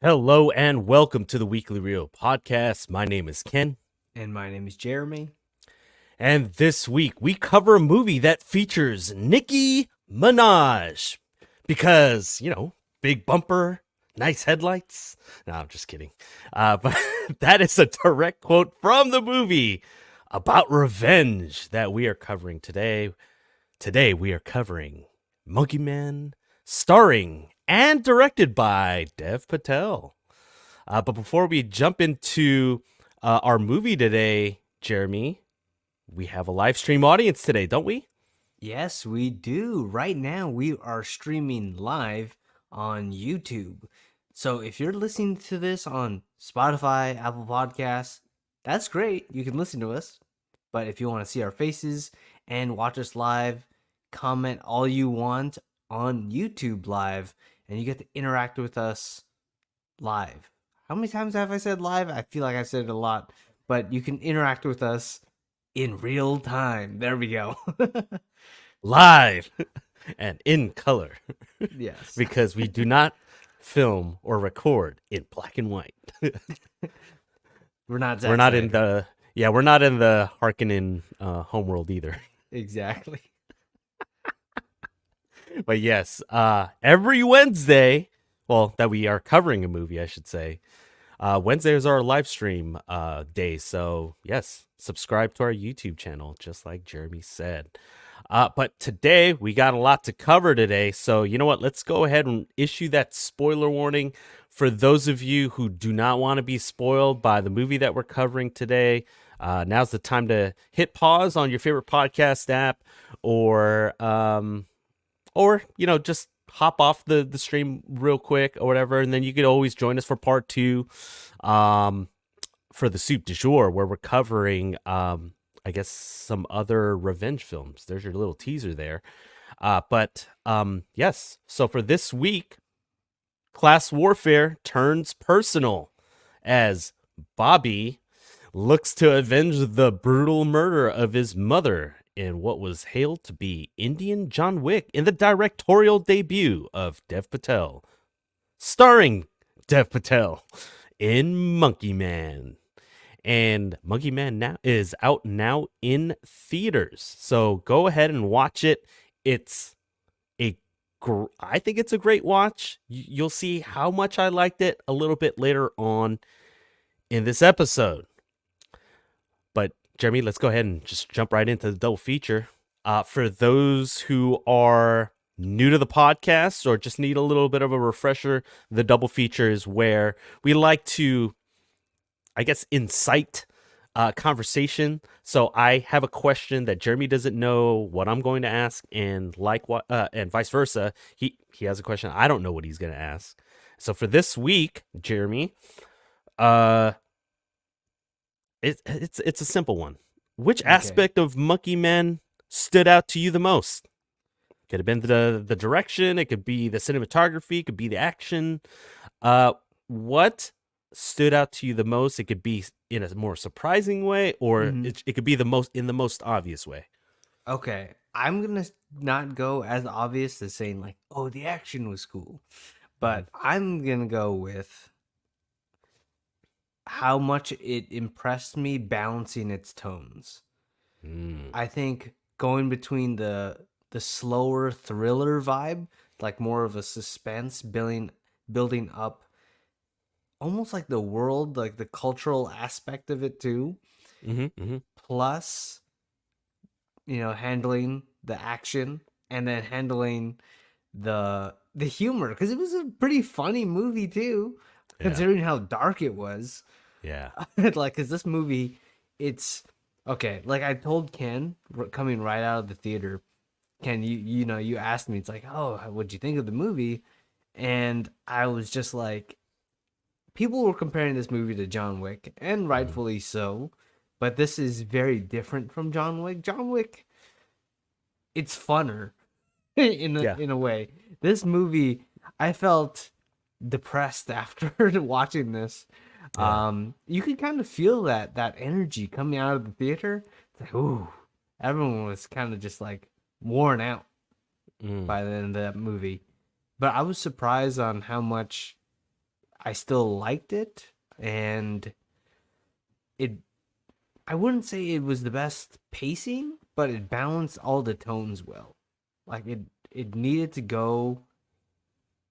Hello and welcome to the Weekly Reel podcast. My name is Ken, And my name is Jeremy. and this week we cover a movie that features Nicki Minaj because, big bumper, nice headlights. No, I'm just kidding. But that is a direct quote from the movie about revenge that we are covering today. Today we are covering Monkey Man, starring and directed by Dev Patel. But before we jump into our movie today, Jeremy, we have a live stream audience today, don't we? Yes, we do. Right now, we are streaming live on YouTube. So if you're listening to this on Spotify, Apple Podcasts, that's great. You can listen to us. But if you want to see our faces and watch us live, comment all you want on YouTube live, and you get to interact with us live. How many times have I said live? I feel like I said it a lot, but you can interact with us in real time. There we go. Live and in color Yes. because we do not film or record in black and white. We're not we're Zack not in Snyder. we're not in the Harkonnen homeworld either. Exactly. But yes, every Wednesday, well, that we are covering a movie, I should say. Wednesday is our live stream day. So, yes, subscribe to our YouTube channel, just like Jeremy said. But today, we got a lot to cover today. So, you know what? Let's go ahead and issue that spoiler warning for those of you who do not want to be spoiled by the movie that we're covering today. Now's the time to hit pause on your favorite podcast app or just hop off the stream real quick or whatever, and then you could always join us for part two, for the soup du jour, where we're covering I guess some other revenge films. There's your little teaser there. But yes, so for this week, class warfare turns personal as Bobby looks to avenge the brutal murder of his mother in what was hailed to be Indian John Wick in the directorial debut of Dev Patel, starring Dev Patel in Monkey Man. And Monkey Man now is out now in theaters. So go ahead and watch it. It's I think it's a great watch. You'll see how much I liked it a little bit later on in this episode. But Jeremy, let's go ahead and just jump right into the double feature. For those who are new to the podcast or just need a little bit of a refresher, the double feature is where we like to, I guess, incite conversation. So I have a question that Jeremy doesn't know what I'm going to ask, and and vice versa. He has a question I don't know what he's going to ask. So for this week, Jeremy, it's a simple one. Which Okay. aspect of Monkey Man stood out to you the most? Could have been the direction. It could be the cinematography. It could be the action. What stood out to you the most? It could be in a more surprising way, or hmm it could be the most obvious way. Okay. I'm going to not go as obvious as saying, like, oh, the action was cool. Mhm. But I'm going to go with how much it impressed me balancing its tones. Mm. I think going between the slower thriller vibe, like more of a suspense building up, almost like the world, like the cultural aspect of it too, Mm-hmm, mm-hmm. plus handling the action and then handling the humor because it was a pretty funny movie too, Yeah, considering how dark it was. yeah. Like, because this movie, it's okay. Like I told Ken coming right out of the theater, Ken, you asked me, it's like, oh, what'd you think of the movie? And I was just like, people were comparing this movie to John Wick, and Mm. rightfully so. But this is very different from John Wick. John Wick, it's funner Yeah, in a way. This movie, I felt depressed after watching this. yeah. You could kind of feel that energy coming out of the theater. It's like, ooh, everyone was kind of just like worn out Mm. by the end of that movie. But I was surprised on how much I still liked it, and it I wouldn't say it was the best pacing, but it balanced all the tones well. Like it needed to go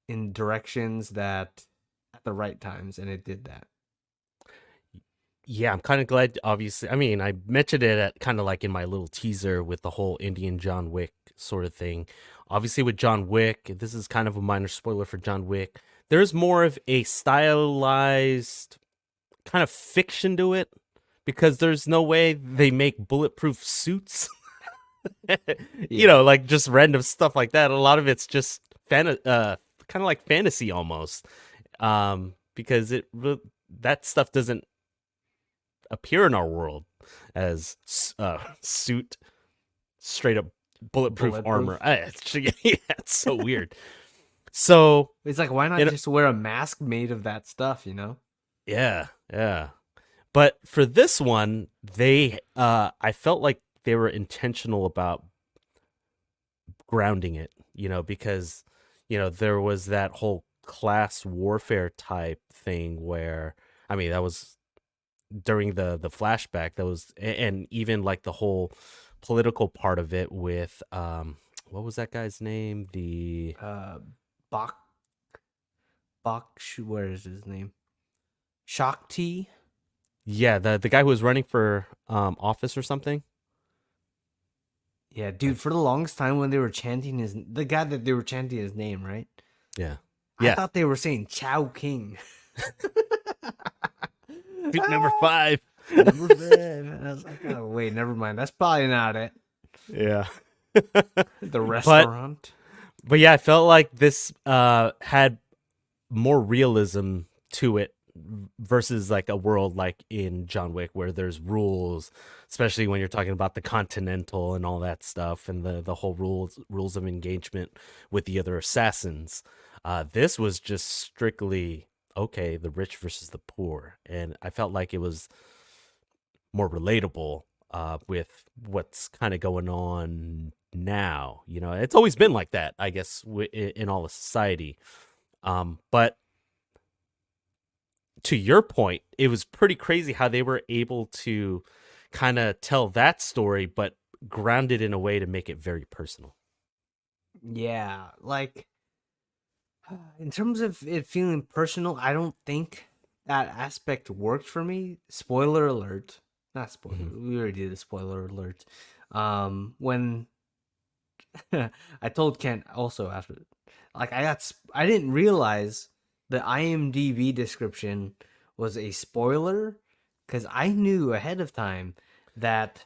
in directions that at the right times, and it did that. Yeah, I'm kind of glad. Obviously, I mean, I mentioned it at kind of like in my little teaser with the whole Indian John Wick sort of thing. Obviously, with John Wick, this is kind of a minor spoiler for John Wick. There's more of a stylized kind of fiction to it because there's no way they make bulletproof suits. Yeah. Like just random stuff like that. A lot of it's just kind of like fantasy almost. Because that stuff doesn't appear in our world as suit straight up bulletproof armor. Bulletproof. It's so weird. So, It's like, why not you know, just wear a mask made of that stuff, you know? yeah. But for this one, I felt like they were intentional about grounding it, because there was that whole class warfare type thing where, I mean, that was during the flashback, that was, and even like the whole political part of it with what was that guy's name? The Uh, Bak where is his name? Shakti. Yeah, the guy who was running for office or something. Yeah, I dude. For the longest time, when they were chanting the guy that they were chanting his name, right? Yeah. I Yeah. thought they were saying Chow King. Suit number 5. Number 5. I was like, oh wait, never mind. That's probably not it. Yeah. The but restaurant. but yeah, I felt like this had more realism to it versus like a world like in John Wick where there's rules, especially when you're talking about the Continental and all that stuff and the whole rules of engagement with the other assassins. This was just strictly okay, the rich versus the poor, and I felt like it was more relatable with what's kind of going on now. It's always been like that, I guess, in all of society. But to your point, it was pretty crazy how they were able to kind of tell that story, but ground it in a way to make it very personal. Yeah, like in terms of it feeling personal, I don't think that aspect worked for me. Spoiler alert. Not spoiler. Hmm. We already did a spoiler alert. When I told Kent also after, like I didn't realize the IMDb description was a spoiler because I knew ahead of time that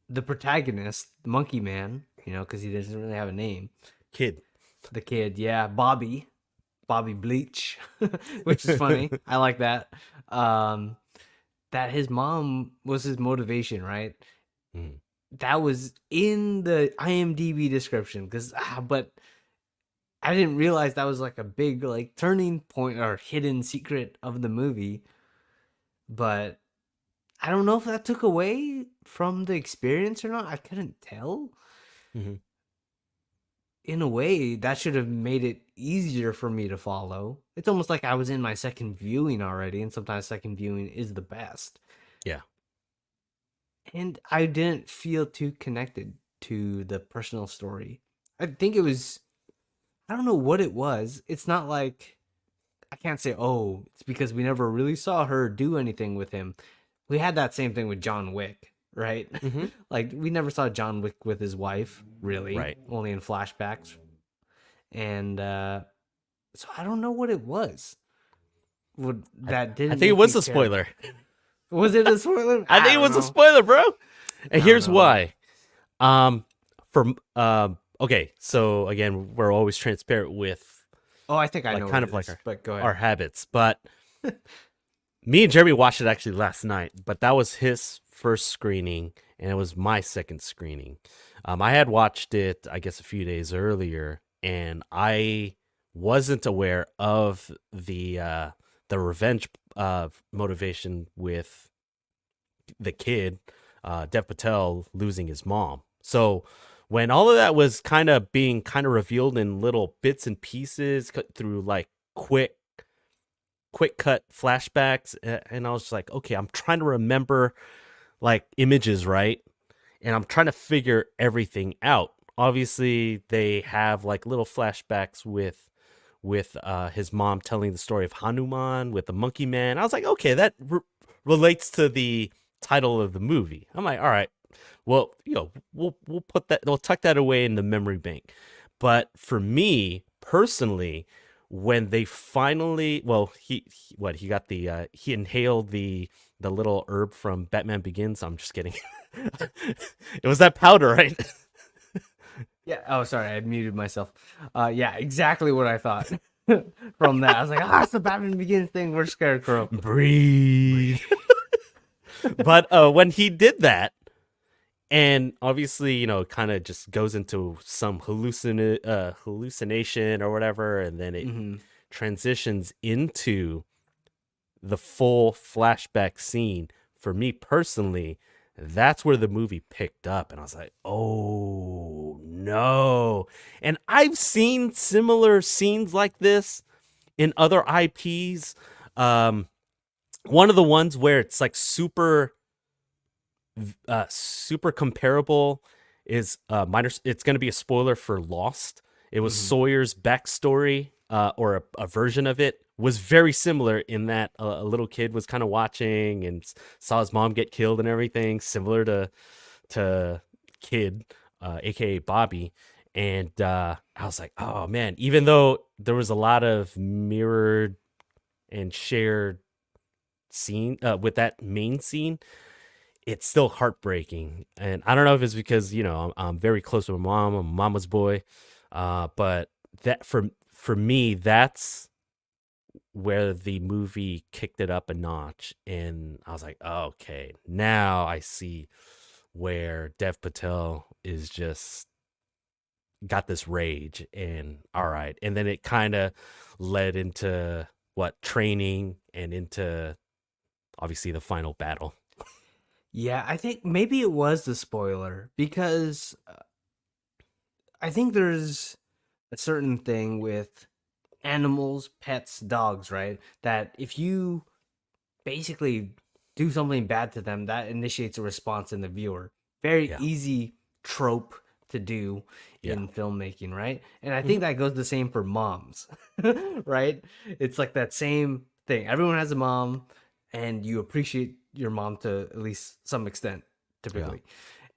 the protagonist, Monkey Man, because he doesn't really have a name, Kid. the kid, yeah, Bobby Bleach, which is funny. I like that. Um, that his mom was his motivation, right? Mhm. That was in the IMDb description but I didn't realize that was like a big like turning point or hidden secret of the movie. But I don't know if that took away from the experience or not. I couldn't tell. Mhm. In a way, that should have made it easier for me to follow. It's almost like I was in my second viewing already, and sometimes second viewing is the best. Yeah. And I didn't feel too connected to the personal story. I think it was, I don't know what it was. It's not like I can't say, oh, it's because we never really saw her do anything with him. We had that same thing with John Wick, right? Hmm. Like, we never saw John Wick with his wife, really, Right. only in flashbacks. And so I don't know what it was. I, That I didn't think it make me was a care. spoiler. Was it a spoiler? I think I it don't was a know. spoiler, bro. And I don't here's know. why. For okay, so again, we're always transparent with Oh, I think I like know what kind it of like is, our but go our ahead. habits, but me and Jeremy watched it actually last night, but that was his first screening and it was my second screening. I had watched it, I guess, a few days earlier, and I wasn't aware of the revenge motivation with the kid, Dev Patel, losing his mom. So when all of that was kind of being kind of revealed in little bits and pieces through like quick quick cut flashbacks, and I was just like, okay, I'm trying to remember like images, right? And I'm trying to figure everything out. Obviously, they have like little flashbacks with his mom telling the story of Hanuman with the monkey man. I was like, okay, that relates to the title of the movie. I'm like, all right, well, we'll tuck that away in the memory bank. But for me personally, when they finally, well, he got the he inhaled the little herb from Batman Begins. I'm just kidding. It was that powder, right? Yeah. Oh, sorry, I muted myself. Yeah, exactly what I thought from that. I was like, ah, it's the Batman Begins thing. We're Scarecrow. Breathe. But when he did that, and obviously, kind of just goes into some hallucination or whatever, and then it Mm-hmm. transitions into the full flashback scene. For me personally, that's where the movie picked up, and I was like, oh no. And I've seen similar scenes like this in other IPs. um One of the ones where it's like super comparable is minor. It's going to be a spoiler for Lost. It was Mm-hmm. Sawyer's backstory, or a version of it was very similar in that a little kid was kind of watching and saw his mom get killed and everything, similar to Kid, aka Bobby. And I was like, oh man, even though there was a lot of mirrored and shared scene with that main scene, it's still heartbreaking. And I don't know if it's because I'm very close to my mom. I'm a mama's boy, but that for me, that's where the movie kicked it up a notch, and I was like, oh, okay, now I see where Dev Patel is just got this rage, and all right, and then it kind of led into what training and into obviously the final battle. Yeah, I think maybe it was the spoiler because I think there's a certain thing with animals, pets, dogs, right? That if you basically do something bad to them, that initiates a response in the viewer. Very Yeah, easy trope to do yeah. in filmmaking, right? And I think Hmm. that goes the same for moms, right? It's like that same thing. Everyone has a mom, and you appreciate your mom to at least some extent, Yeah, typically,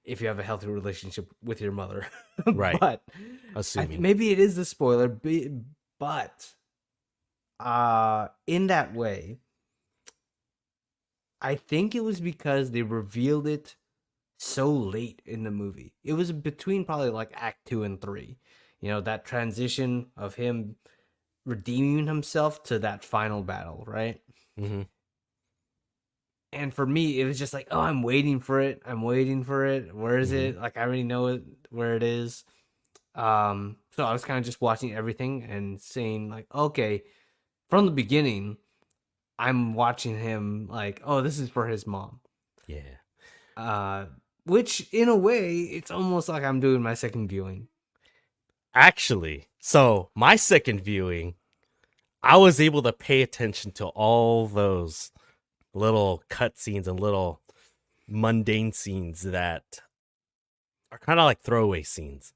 if you have a healthy relationship with your mother. right. But Assuming. maybe it is the spoiler, but in that way, I think it was because they revealed it so late in the movie. It was between probably like act 2 and 3. You know, that transition of him redeeming himself to that final battle, right? Hmm. And for me, it was just like, oh, I'm waiting for it. I'm waiting for it. Where is Hmm. it? Like I already know it where it is. So I was kind of just watching everything and saying like, okay, from the beginning, I'm watching him like, oh, this is for his mom. Yeah. Uh, which in a way, it's almost like I'm doing my second viewing. Actually, so my second viewing, I was able to pay attention to all those little cutscenes and little mundane scenes that are kind of like throwaway scenes.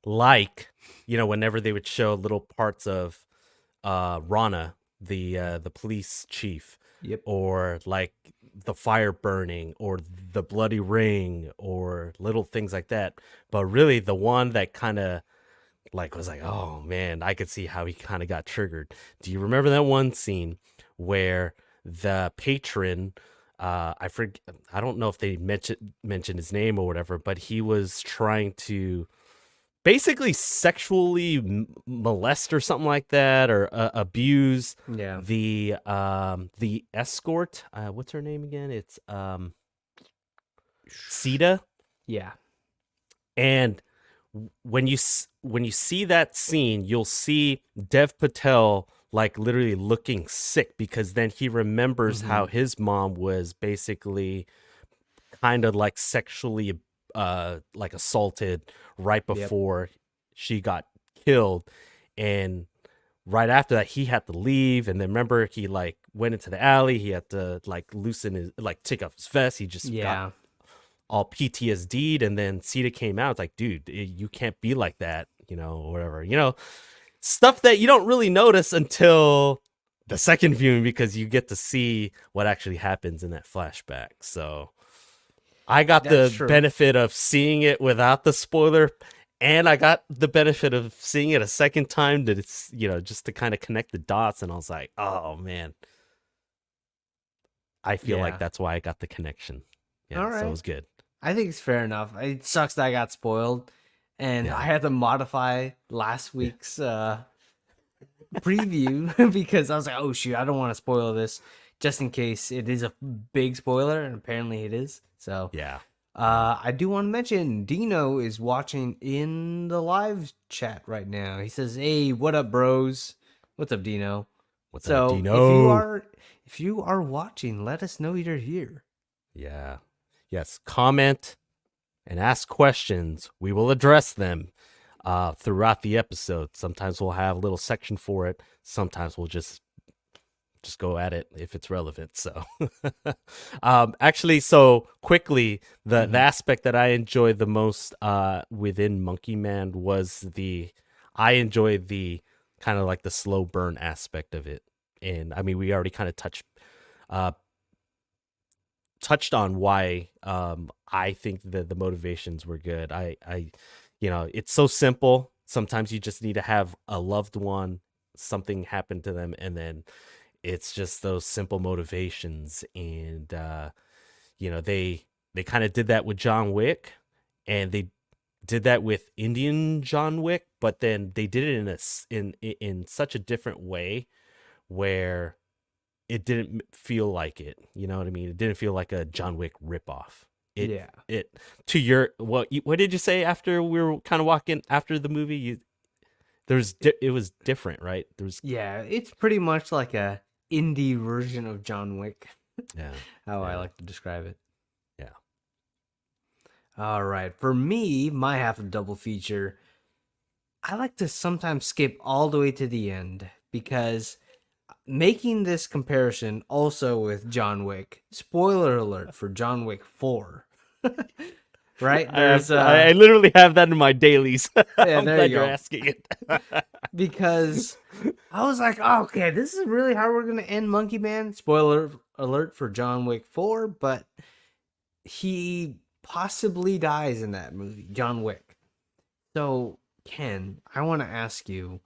Like, whenever they would show little parts of Rana, the police chief, Yep. or like the fire burning or the bloody ring or little things like that. But really the one that kind of like was like, oh man, I could see how he kind of got triggered. Do you remember that one scene where the patron, I don't know if they mentioned his name or whatever, but he was trying to basically sexually molest or something like that, or abuse Yeah. the escort. What's her name again? It's Sita. Yeah. And when you see that scene, you'll see Dev Patel like literally looking sick, because then he remembers Mm-hmm. how his mom was basically kind of like sexually like assaulted right Yep. before she got killed. And right after that he had to leave, and then remember he like went into the alley, he had to like loosen his like take off his vest, he just got Yeah. all PTSD'd, and then Sita came out. It's like, dude, you can't be like that, or whatever. Stuff that you don't really notice until the second viewing because you get to see what actually happens in that flashback. So I got That's the true. benefit of seeing it without the spoiler, and I got the benefit of seeing it a second time that it's, just to kind of connect the dots. And I was like, oh man, I feel like Yeah. that's why I got the connection. Yeah, All so it right. was good. I think it's fair enough. It sucks that I got spoiled, and I Yeah. had to modify last Yeah. week's preview because I was like, oh shoot, I don't want to spoil this just in case it is a big spoiler, and apparently it is. So Yeah. Yeah. I do want to mention Dino is watching in the live chat right now. He says, "Hey, what up, bros? What's up, Dino?" What's up, So if you Dino? are watching, let us know you're here. Yeah. Yes. Comment and ask questions. We will address them throughout the episode. Sometimes we'll have a little section for it. Sometimes we'll just go at it if it's relevant. So, actually, so quickly, the Hmm. aspect that I enjoyed the most within Monkey Man was I enjoyed the kind of like the slow burn aspect of it. And I mean, we already kind of uh, touched on why I think the motivations were good. It's so simple. Sometimes you just need to have a loved one, something happen to them, and then it's just those simple motivations. And they kind of did that with John Wick, and they did that with Indian John Wick, but then they did it in such a different way where it didn't feel like it. You know what I mean? It didn't feel like a John Wick ripoff. It Yeah. it to your what did you say after we were kind of walking after the movie? It was different, right? Yeah, it's pretty much like a indie version of John Wick, Yeah, how I yeah, like to describe it. yeah. All right, for me, my half of double feature, I like to sometimes skip all the way to the end because making this comparison also with John Wick, spoiler alert for John Wick 4. Right? There's I literally have that in my dailies. yeah, I'm there you glad you're go. asking it. Because I was like, oh, okay, this is really how we're gonna end Monkey Man. Spoiler alert for John Wick 4, but he possibly dies in that movie, John Wick. So, Ken, I want to ask you,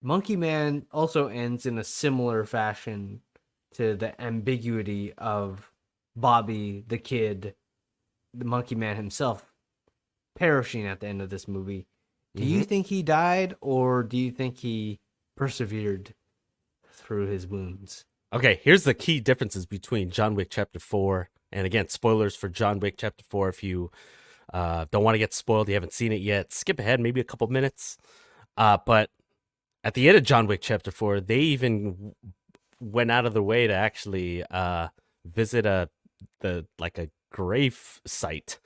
Monkey Man also ends in a similar fashion to the ambiguity of Bobby the kid, the Monkey Man himself, perishing at the end of this movie. Do you Hmm. think he died, or do you think he persevered through his wounds? Okay, here's the key differences between John Wick Chapter 4. And again, spoilers for John Wick Chapter 4. If you don't want to get spoiled, you haven't seen it yet, skip ahead maybe a couple minutes. But at the end of John Wick Chapter 4, they even went out of the way to actually visit a grave site.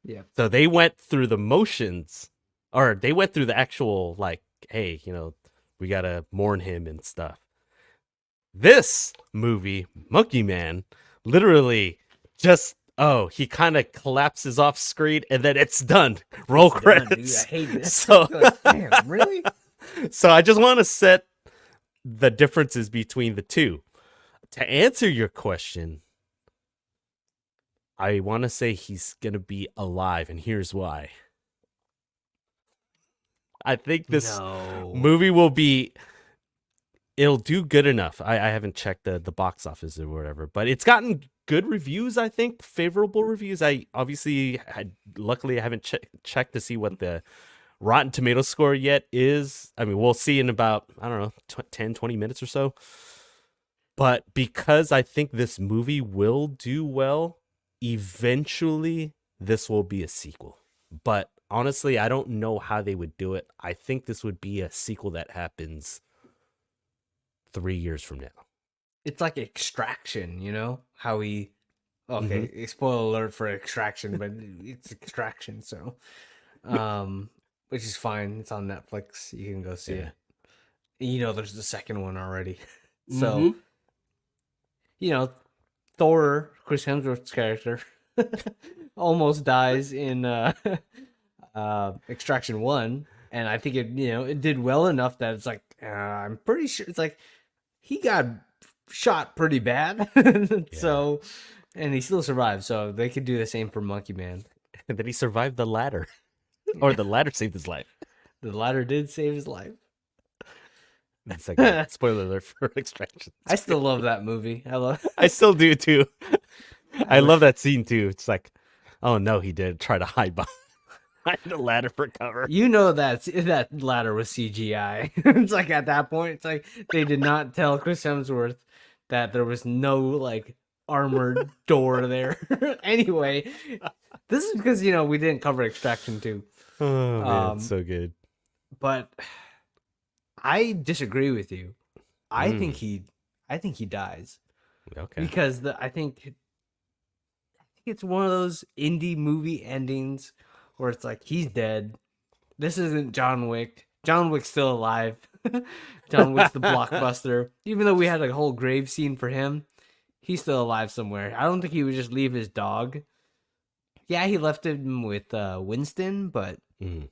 Yeah. So they went through the motions, or they went through the actual like, hey, we gotta mourn him and stuff. This movie, Monkey Man, literally just he kind of collapses off screen and then it's done. Roll It's done, dude. I credits. hate it. So Like, damn, really? so I just want to set the differences between the two. To answer your question, I want to say he's going to be alive, and here's why. I think this No. movie it'll do good enough. I haven't checked the box office or whatever, but it's gotten good reviews, I think, favorable reviews. Luckily, I haven't checked to see what the Rotten Tomato score yet is. I mean, we'll see in about, I don't know, 10, 20 minutes or so. But because I think this movie will do well, eventually this will be a sequel. But honestly, I don't know how they would do it. I think this would be a sequel that happens 3 years from now. It's like Extraction, you know? How he. Mm-hmm. Okay, spoiler alert for Extraction, but it's Extraction, so. Which is fine. It's on Netflix. You can go see Yeah. it. There's the second one already. So, Mm-hmm. you know, Thor, Chris Hemsworth's character, almost dies in Extraction 1. And I think it did well enough that it's like, I'm pretty sure it's like he got shot pretty bad. Yeah. So, and he still survived. So they could do the same for Monkey Man. And then he survived the ladder, or the ladder saved his life. The latter did save his life. In the second one. Spoiler alert for Extraction. I still love that movie. I love. I still do too. I I love that scene too. It's like, oh no, he did try to hide behind the ladder for cover. that ladder was CGI. It's like at that point, it's like they did not tell Chris Hemsworth that there was no like armored door there. Anyway, this is because we didn't cover Extraction 2. Oh man, it's Um, so good. but I disagree with you. I think Mm, he, I think he dies okay. because I think it's one of those indie movie endings where it's like he's dead. This isn't John Wick. John Wick's still alive. John Wick's the blockbuster. Even though we had a whole grave scene for him, he's still alive somewhere. I don't think he would just leave his dog. Yeah, he left him with Winston, but Mm.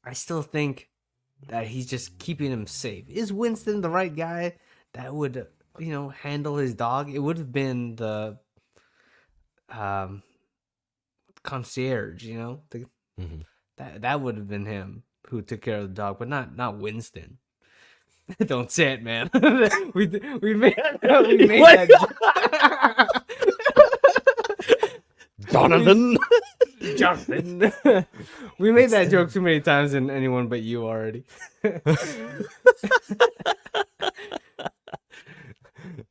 I still think that he's just keeping him safe. Is Winston the right guy that would, handle his dog? It would have been the um, concierge, Mhm. that would have been him who took care of the dog, but not Winston. Don't say it, man. We made we made What? that Donovan. Jonathan. We made that joke too many times in Anyone But You already.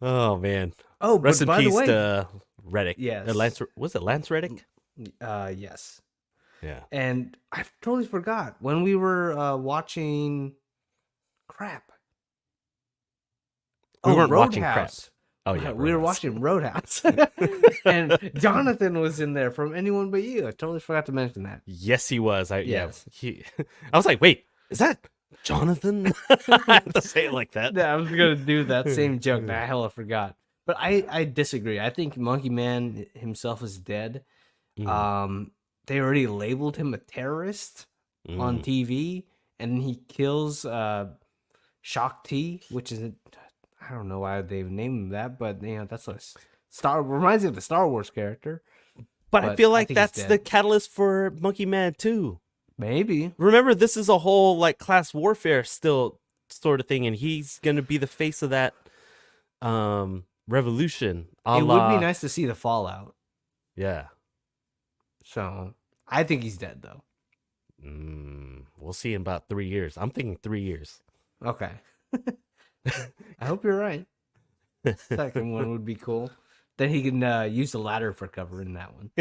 Oh man. Oh, Rest but in by the peace way, to Reddick. yes, Lance, was it Lance Reddick? yes, Yeah. and I totally forgot when we were watching. Crap. We Oh, weren't watching crap. Roadhouse. Oh yeah, We were Roadhouse. watching Roadhouse, and Jonathan was in there from Anyone But You. I totally forgot to mention that. Yes, he was. Yes. I was like, wait, is that Jonathan? I have to say it like that. Yeah, I was gonna do that same joke that I hella forgot. But I disagree. I think Monkey Man himself is dead. Mm, They already labeled him a terrorist on mm. TV, and he kills Shock T, which is I don't know why they've named him that, but that's a Star reminds me of the Star Wars character. But I But feel I like think he's that's the dead. catalyst for Monkey Man too. Maybe Remember, this is a whole like class warfare still sort of thing, and he's gonna be the face of that revolution. A it would be la nice to see the fallout. yeah. So I think he's dead though. We'll see in about 3 years. I'm thinking 3 years. Okay. I hope you're right. Second one would be cool. Then he can use the ladder for cover in that one.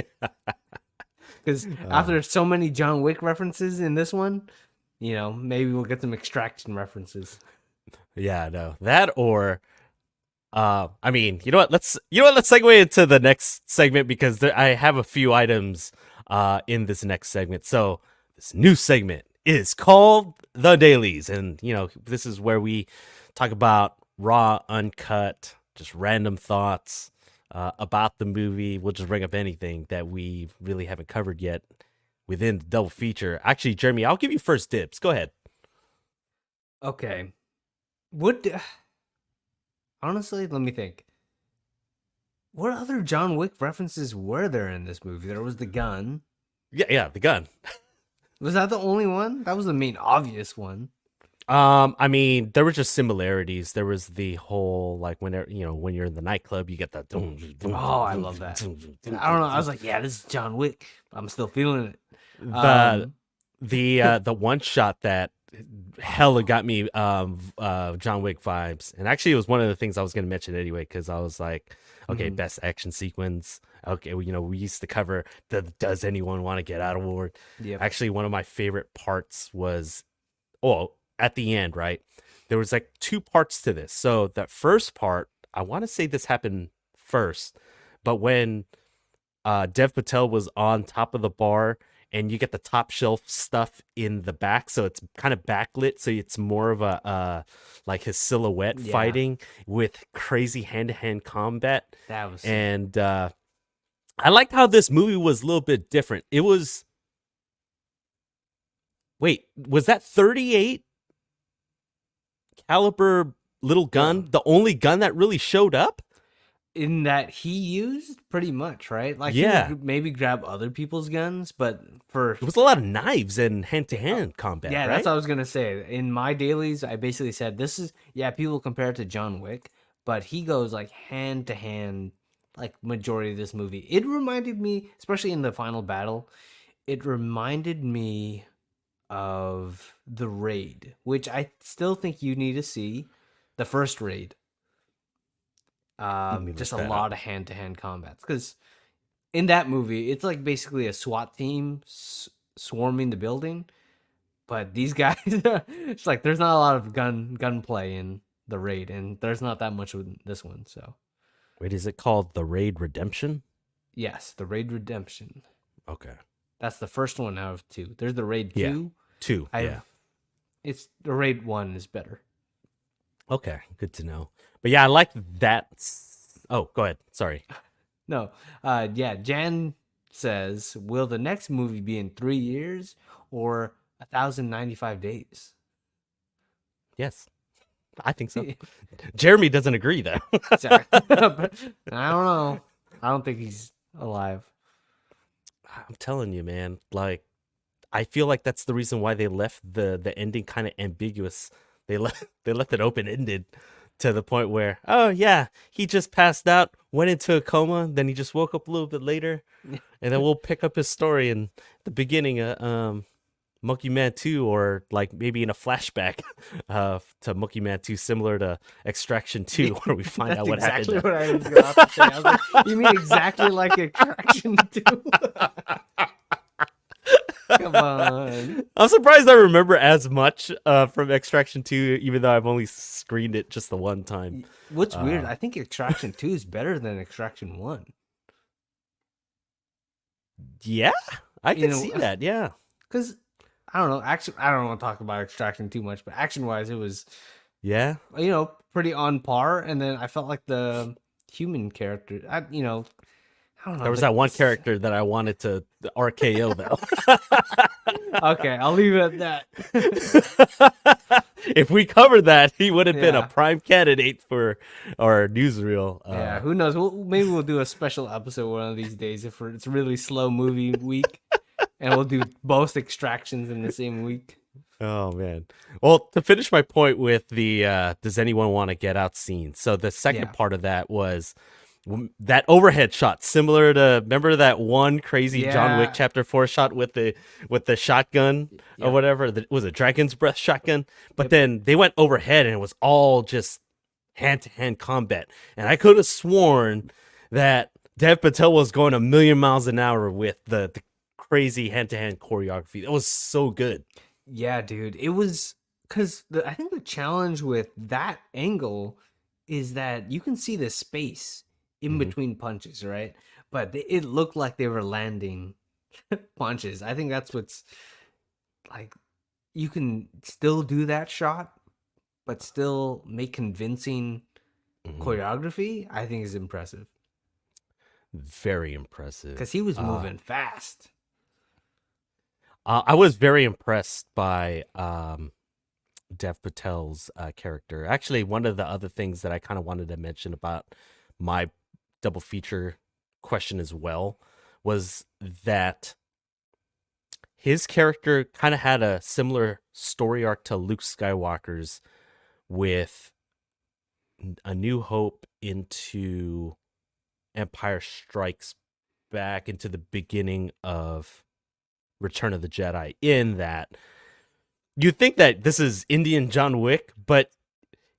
Because after so many John Wick references in this one, maybe we'll get some Extraction references. Yeah, no. That or I mean, you know what? Let's segue into the next segment because I have a few items in this next segment. So this new segment is called The Dailies, and this is where we talk about raw, uncut, just random thoughts about the movie. We'll just bring up anything that we really haven't covered yet within the double feature. Actually, Jeremy, I'll give you first dibs. Go ahead. Okay. What? Honestly, let me think. What other John Wick references were there in this movie? There was the gun. Yeah, the gun. Was that the only one? That was the main obvious one. I mean, there were just similarities. There was the whole like when when you're in the nightclub, you get that. Oh, I love that. I don't know. I was like, yeah, this is John Wick. I'm still feeling it. the the one shot that hella got me John Wick vibes, and actually it was one of the things I was going to mention anyway because I was like, okay, best action sequence. Okay, we used to cover the Does Anyone Want to Get Out award. Yep. Actually, one of my favorite parts was at the end, right? There was like two parts to this. So that first part, I want to say this happened first, but when Dev Patel was on top of the bar and you get the top shelf stuff in the back, so it's kind of backlit, so it's more of a like his silhouette Yeah, fighting with crazy hand-to-hand combat. that was sick. And I liked how this movie was a little bit different. It was, wait, was that 38 caliber little Uh, gun the only gun that really showed up? in that he used pretty much, right? Like he Yeah, would maybe grab other people's guns, but for it was a lot of knives and uh, hand-to-hand combat, yeah, that's right? what I was gonna say. In my dailies, I basically said this is yeah. People compare it to John Wick, but he goes like hand to hand, like majority of this movie. It reminded me, especially in the final battle, it reminded me of the raid, which I still think you need to see. The first raid, Let me just look a that up. lot of hand to hand combats because in that movie, it's like basically a SWAT team swarming the building. But these guys, it's like there's not a lot of gunplay in the raid, and there's not that much with this one. So Wait, is it called The Raid Redemption? yes, the raid redemption. Okay. That's the first one out of two. There's the raid Yeah. two. Two. Yeah. I've it's the raid one is better. Okay. Good to know. But yeah, I like that. Oh, go ahead. Sorry. No, yeah. Jan says, "Will the next movie be in 3 years or 1,095 days?" Yes, I think so. Jeremy doesn't agree though. Sorry, but I don't know. I don't think he's alive. I'm telling you, man. Like, I feel like that's the reason why they left the ending kind of ambiguous. They left it open ended to the point where, oh yeah, he just passed out, went into a coma, then he just woke up a little bit later, and then we'll pick up his story in the beginning of Monkey Man 2, or like maybe in a flashback to Monkey Man 2, similar to Extraction 2, where we find That's out what happened exactly to. what I was going to say. I was like, you mean exactly like Extraction 2? Come on. I'm surprised I remember as much from Extraction 2, even though I've only screened it just the one time. What's weird, Uh, I think Extraction 2 is better than Extraction 1. yeah, I You could see know, that. Yeah, because I don't know, action. I don't want to talk about Extraction too much, but action wise, it was yeah. pretty on par. And then I felt like the human character, I don't know. There was that one character that I wanted to RKO though. Okay, I'll leave it at that. If we covered that, he would have been a Yeah. prime candidate for our newsreel. Yeah, who knows? Maybe we'll do a special episode one of these days if it's really slow movie week, and we'll do both extractions in the same week. Oh man. Well, to finish my point with the does anyone want to get out scene. So the second Yeah, part of that was that overhead shot, similar to, remember that one crazy John Wick yeah, chapter 4 shot with the shotgun or yep, whatever, was a dragon's breath shotgun, but yep. then they went overhead and it was all just hand-to-hand combat. And I could have sworn that Dev Patel was going a million miles an hour with the crazy hand-to-hand choreography. That was so good. Yeah, dude. It was because I think the challenge with that angle is that you can see the space in Mhm. between punches, right? But it looked like they were landing punches. I think that's what's like you can still do that shot, but still make convincing Mhm. choreography. I think is impressive Very impressive. because he was moving fast. I was very impressed by Dev Patel's character. Actually, one of the other things that I kind of wanted to mention about my double feature question as well was that his character kind of had a similar story arc to Luke Skywalker's, with A New Hope into Empire Strikes Back, into the beginning of Return of the Jedi, in that you think that this is Indian John Wick, but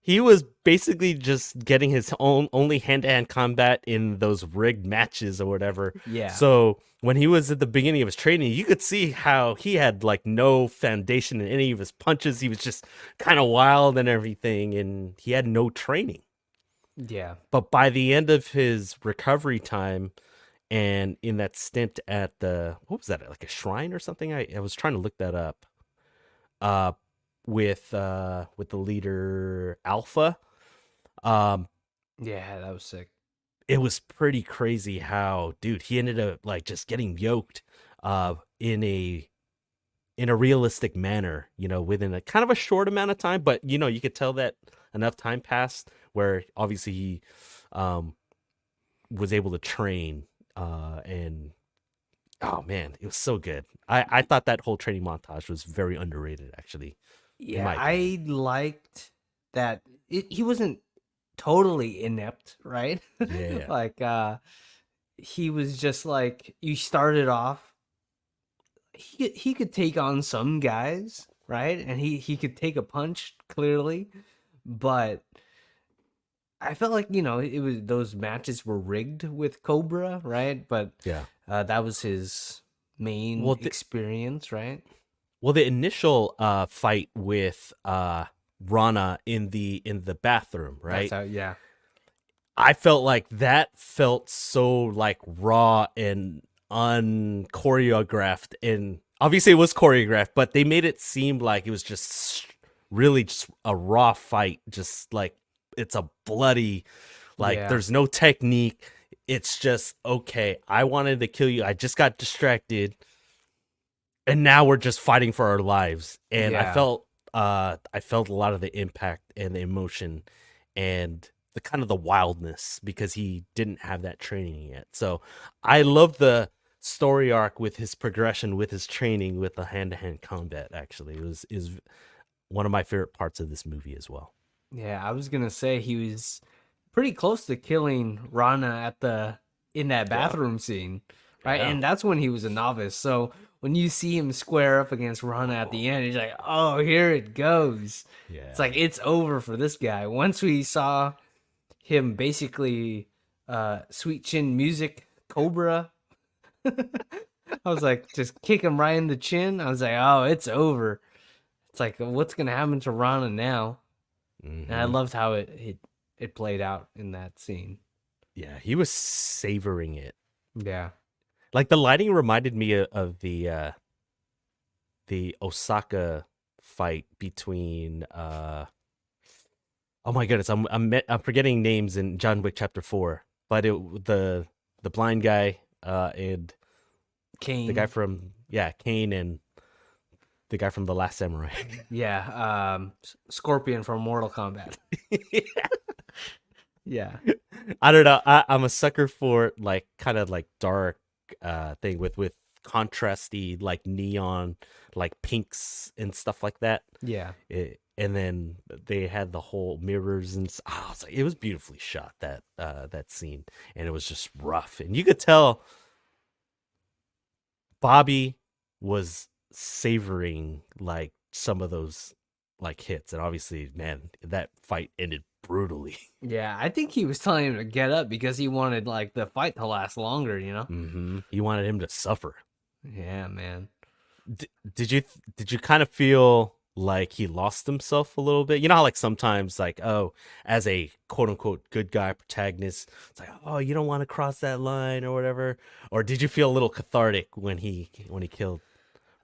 he was basically just getting his own only hand-to-hand combat in those rigged matches or whatever. Yeah, So when he was at the beginning of his training, you could see how he had like no foundation in any of his punches. He was just kind of wild and everything, and he had no training. yeah, But by the end of his recovery time And in that stint at the, what was that, like a shrine or something? I was trying to look that up. Uh, with the leader Alpha. Um, Yeah, that was sick. it was pretty crazy how, dude, he ended up like just getting yoked in a realistic manner, within a kind of a short amount of time, but you could tell that enough time passed where obviously he um was able to train and oh man, it was so good. I thought that whole training montage was very underrated actually, in Yeah, my opinion. I liked that he wasn't totally inept, right? Yeah. Like he was just like you started off he could take on some guys, right? And he could take a punch clearly, but I felt like, it was those matches were rigged with Cobra, right? But Yeah. that was his main Well, experience, right? the initial fight with Rana in the bathroom, That's right? how, yeah. I felt like that felt so like raw and unchoreographed, and obviously it was choreographed, but they made it seem like it was just really just a raw fight, just like it's a bloody, like Yeah. there's no technique. It's just okay. I wanted to kill you. I just got distracted, and now we're just fighting for our lives. And Yeah. I felt a lot of the impact and the emotion and the kind of the wildness because he didn't have that training yet. So I love the story arc with his progression, with his training, with the hand-to-hand combat. Actually, it was is one of my favorite parts of this movie as well. Yeah, I was gonna say he was pretty close to killing Rana at the in that Yeah, bathroom scene, right? yeah, And that's when he was a novice. So when you see him square up against Rana at the end, he's like, "Oh, here it goes." It's yeah. like it's over for this guy. Once we saw him basically sweet chin music Cobra, I was like, just kick him right in the chin. I was like, "Oh, it's over." It's like, what's gonna happen to Rana now? And I Hmm. loved how it played out in that scene. Yeah, he was savoring it. Yeah. Like the lighting reminded me of the Osaka fight between oh my goodness, I'm forgetting names in John Wick Chapter 4, but the blind guy and the guy Kane. from, yeah, Kane, and the guy from The Last Samurai. Yeah. Scorpion from Mortal Kombat. Yeah. I don't know. I'm a sucker for like kind of like dark thing with contrasty like neon like pinks and stuff like that. Yeah. And then they had the whole mirrors and it's like, it was beautifully shot, that scene, and it was just rough, and you could tell Bobby was savoring like some of those like hits, and obviously, man, that fight ended brutally. Yeah. I think he was telling him to get up because he wanted like the fight to last longer, you know? He wanted him to suffer. Yeah, man. Did you kind of feel like he lost himself a little bit? You know how like sometimes like, oh, as a quote unquote good guy protagonist, it's like, oh, you don't want to cross that line or whatever. Or did you feel a little cathartic when he killed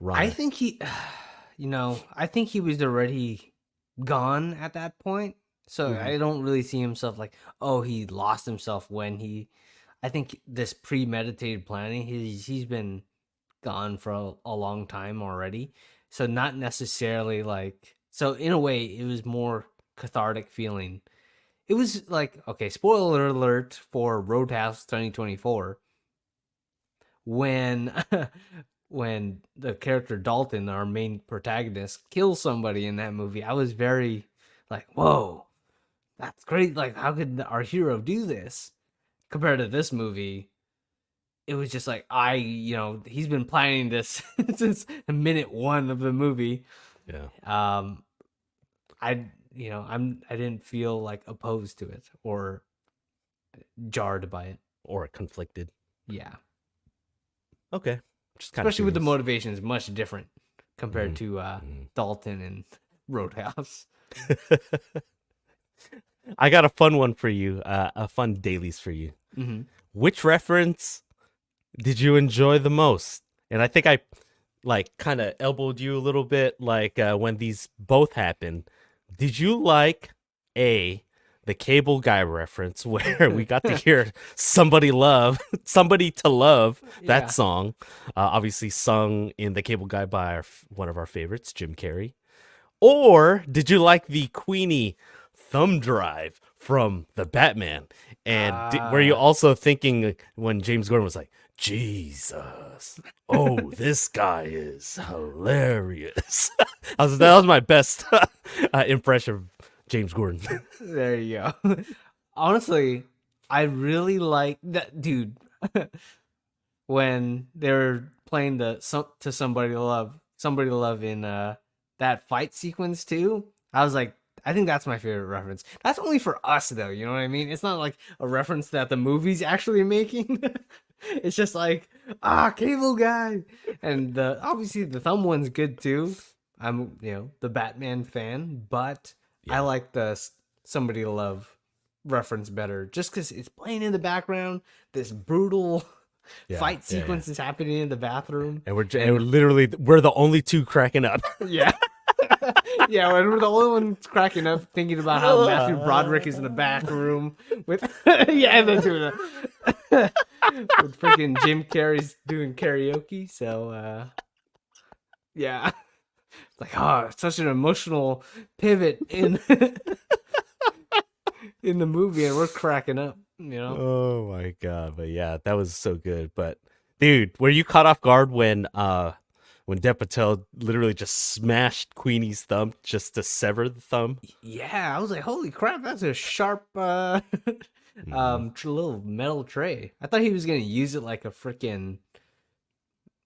I Rana? think he, I think he was already gone at that point. So Hmm. I don't really see himself like, oh, he lost himself when he. I think this premeditated planning, he's been gone for a long time already. So not necessarily like so in a way it was more cathartic feeling. It was like okay, spoiler alert for Roadhouse 2024 when when the character Dalton, our main protagonist, kills somebody in that movie. I was very like, "Whoa, that's great. Like how could our hero do this?" Compared to this movie, it was just like he's been planning this since minute one of the movie. Yeah. um I didn't feel like opposed to it or jarred by it. Or conflicted. Yeah, Okay. Just kind of especially with the curious. motivations much different compared Mhm. to Mhm. Dalton and Roadhouse. I got a fun one for you. A fun dailies for you. Hmm. Which reference did you enjoy the most? And I think I like kind of elbowed you a little bit, like when these both happened. Did you like a the Cable Guy reference where we got to hear "Somebody Love," "Somebody to Love" that Yeah. song, obviously sung in the Cable Guy by one of our favorites, Jim Carrey? Or did you like the Queenie thumb drive from the Batman? And were you Uh also thinking when James Gordon was like, Jesus, oh, this guy is hilarious? That was my best impression of James Gordon. there you go. Honestly, I really like that dude when they're playing the to somebody to love in that fight sequence too. I was like, I think that's my favorite reference. That's only for us though, you know what I mean? It's not like a reference that the movie's actually making. It's just like, Cable Guy. And the obviously the thumb one's good too. I'm, the Batman fan, but I Yeah, like the somebody to love reference better just because it's playing in the background. This brutal yeah, fight yeah, yeah. sequence is happening in the bathroom, And and we're the only two cracking up. yeah, yeah, when we're the only ones cracking up thinking about how Matthew Broderick is in the back room with yeah, and then doing a with freaking Jim Carrey's doing karaoke. So yeah, it's like it's such an emotional pivot in in the movie, and we're cracking up. Oh my god, but yeah, that was so good. But dude, were you caught off guard when Dev Patel literally just smashed Queenie's thumb just to sever the thumb? Yeah, I was like, holy crap, that's a sharp Hmm. little metal tray. I thought he was gonna use it like a freaking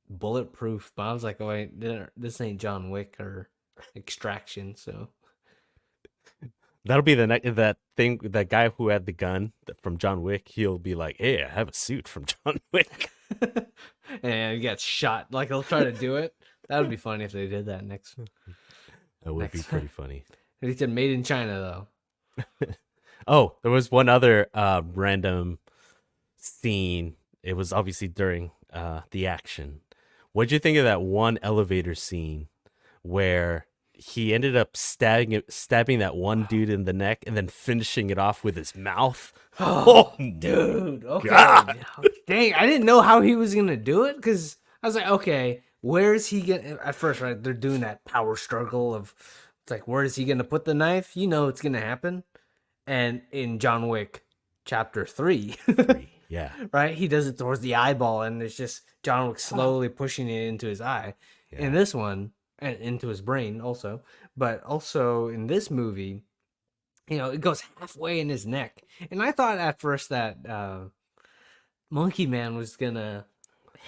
bulletproof, but I was like, oh wait, this ain't John Wick or Extraction, so That'll be the next that thing. That guy who had the gun from John Wick, he'll be like, "Hey, I have a suit from John Wick." and he gets shot. Like he'll try to do it. That would be funny if they did that That would be next. pretty funny. He said made in China though. Oh, there was one other random scene. It was obviously during the action. What'd you think of that one elevator scene where he ended up stabbing that one dude in the neck and then finishing it off with his mouth? Oh Oh, my dude. Okay. god! Dang, I didn't know how he was gonna do it because I was like, okay, where is he gonna? At first, right, they're doing that power struggle of, it's like, where is he gonna put the knife? You know, it's gonna happen. And in John Wick, Chapter 3, Three, yeah, right, he does it towards the eyeball, and it's just John Wick slowly pushing it into his eye. In yeah. this one, and into his brain also, but also in this movie, it goes halfway in his neck. And I thought at first that Monkey Man was gonna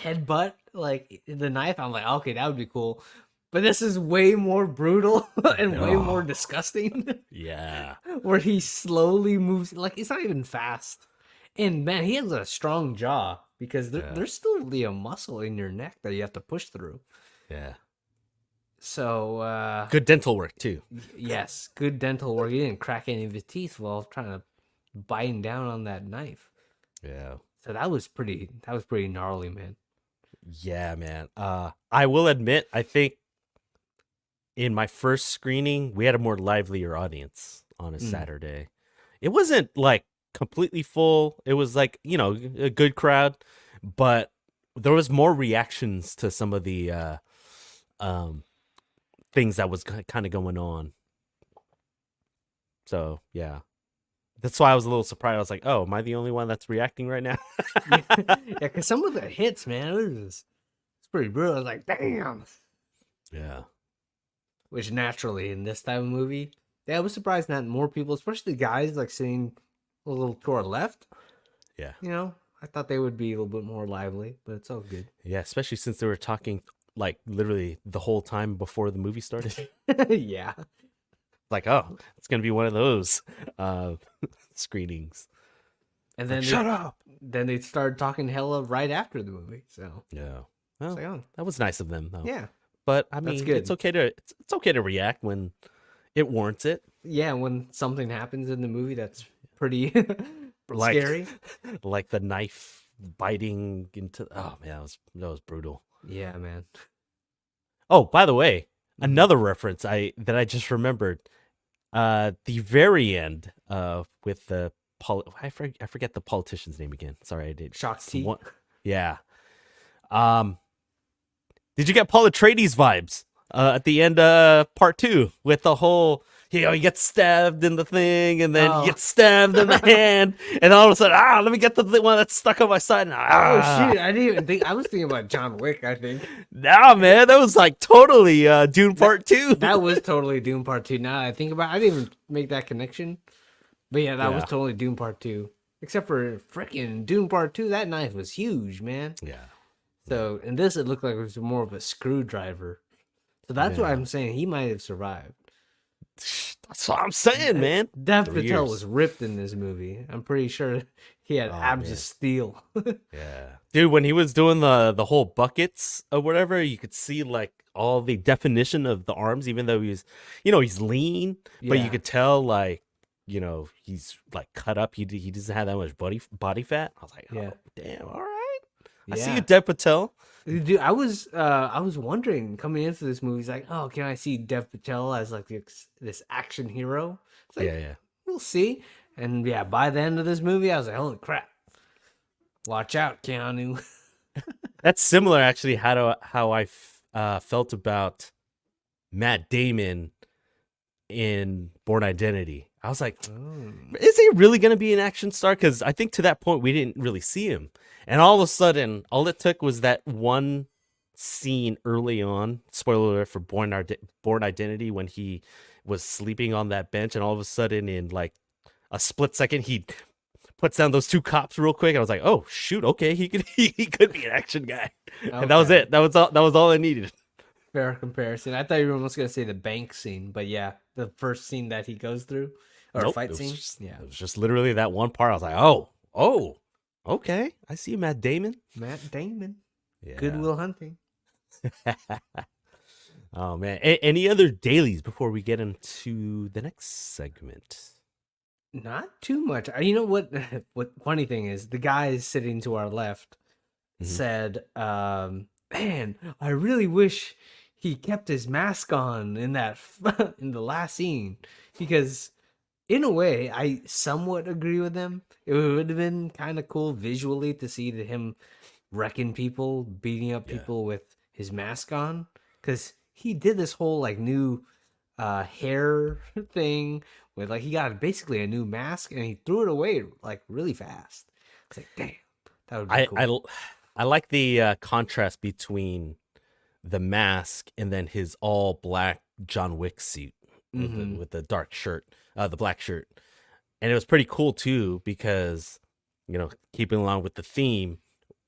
headbutt like the knife. I'm like, okay, that would be cool. But this is way more brutal and way more Oh, disgusting. yeah, Where he slowly moves, like it's not even fast. And man, he has a strong jaw because yeah, there's still a muscle in your neck that you have to push through. yeah. So Good dental work too. yes, good dental work. He didn't crack any of his teeth while trying to biting down on that knife. Yeah, So that was pretty gnarly, man. yeah, man. I will admit, I think in my first screening, we had a more livelier audience on a Mm. Saturday. It wasn't like completely full. It was like, a good crowd, but there was more reactions to some of the um things that was kind of going on. So, yeah. That's why I was a little surprised. I was like, "Oh, am I the only one that's reacting right now?" Yeah, yeah, because some of the hits, man, it's pretty brutal. I was like, damn. Yeah. Which naturally in this type of movie, yeah, I was surprised that more people, especially guys, like sitting a little to our left. Yeah. I thought they would be a little bit more lively, but it's all good. Yeah, especially since they were talking like literally the whole time before the movie started. Yeah. Like, oh, it's gonna be one of those uh screenings. And Like, then shut up. they started talking hella right after the movie. So Yeah. it's Well, like, oh, that was nice of them though. yeah, But I that's mean, it's good. okay to it's okay to react when it warrants it. Yeah, when something happens in the movie that's pretty Like scary. like the knife biting into. Oh man, that was brutal. Yeah, man. Oh, by the way, Mhm. another reference I just remembered. The very end. With the I forget the politician's name again. Sorry, I did. Shock It's the T. one. Yeah. Um, did you get Paul Atreides vibes at the end of part two with the whole, he gets stabbed in the thing and then he Oh. gets stabbed in the hand and all of a sudden, let me get the one that's stuck on my side. And, Oh shoot! I didn't even think. I was thinking about John Wick. I think nah, man, that was like totally Dune that part two. that was totally Doom Part Two. Now that I think about, it, I didn't even make that connection. But yeah, that was Yeah, totally Doom Part Two. Except for freaking Doom Part Two, that knife was huge, man. yeah, yeah, So in this, it looked like it was more of a screwdriver. So that's why yeah. I'm saying he might have survived. That's what I'm saying, man. Dev Three Patel was years. ripped in this movie. I'm pretty sure he had Oh abs of man. steel. Yeah. Dude, when he was doing the whole buckets or whatever, you could see like all the definition of the arms, even though he's lean, but you Yeah, could tell like, he's like cut up. He doesn't have that much body fat. I was like, yeah, oh damn, all right. I see you, yeah. Dev Patel. Dude, I was wondering coming into this movie, it's like, oh, can I see Dev Patel as like this action hero? It's like, Yeah, yeah. we'll see. And yeah, by the end of this movie, I was like, holy crap, watch out, Keanu. That's similar actually how I felt about Matt Damon in Born Identity. I was like, Oh. is he really going to be an action star? Because I think to that point we didn't really see him, and all of a sudden, all it took was that one scene early on. Spoiler alert for Born Identity when he was sleeping on that bench, and all of a sudden, in like a split second, he puts down those two cops real quick. And I was like, oh shoot, okay, he could he could be an action guy, and that was Okay, it. That was all I needed. fair comparison. I thought you were almost gonna say the bank scene, but yeah, the first scene that he goes through, or Nope, fight scene. Yeah, it was just literally that one part. I was like, oh, okay, I see Matt Damon. Matt Damon, Yeah. Goodwill Hunting. Oh man. Any other dailies before we get into the next segment? Not too much. You know what? What funny thing is, the guy sitting to our left Mhm. said, "Man, I really wish he kept his mask on in that in the last scene because, in a way, I somewhat agree with him. It would have been kind of cool visually to see him wrecking people, beating up Yeah. people with his mask on, because he did this whole like new hair thing with like he got basically a new mask and he threw it away like really fast. It's like, damn, that would be I I cool. l- I like the contrast between the mask and then his all black John Wick suit Mm-hmm. with the dark shirt, the black shirt. And it was pretty cool too because keeping along with the theme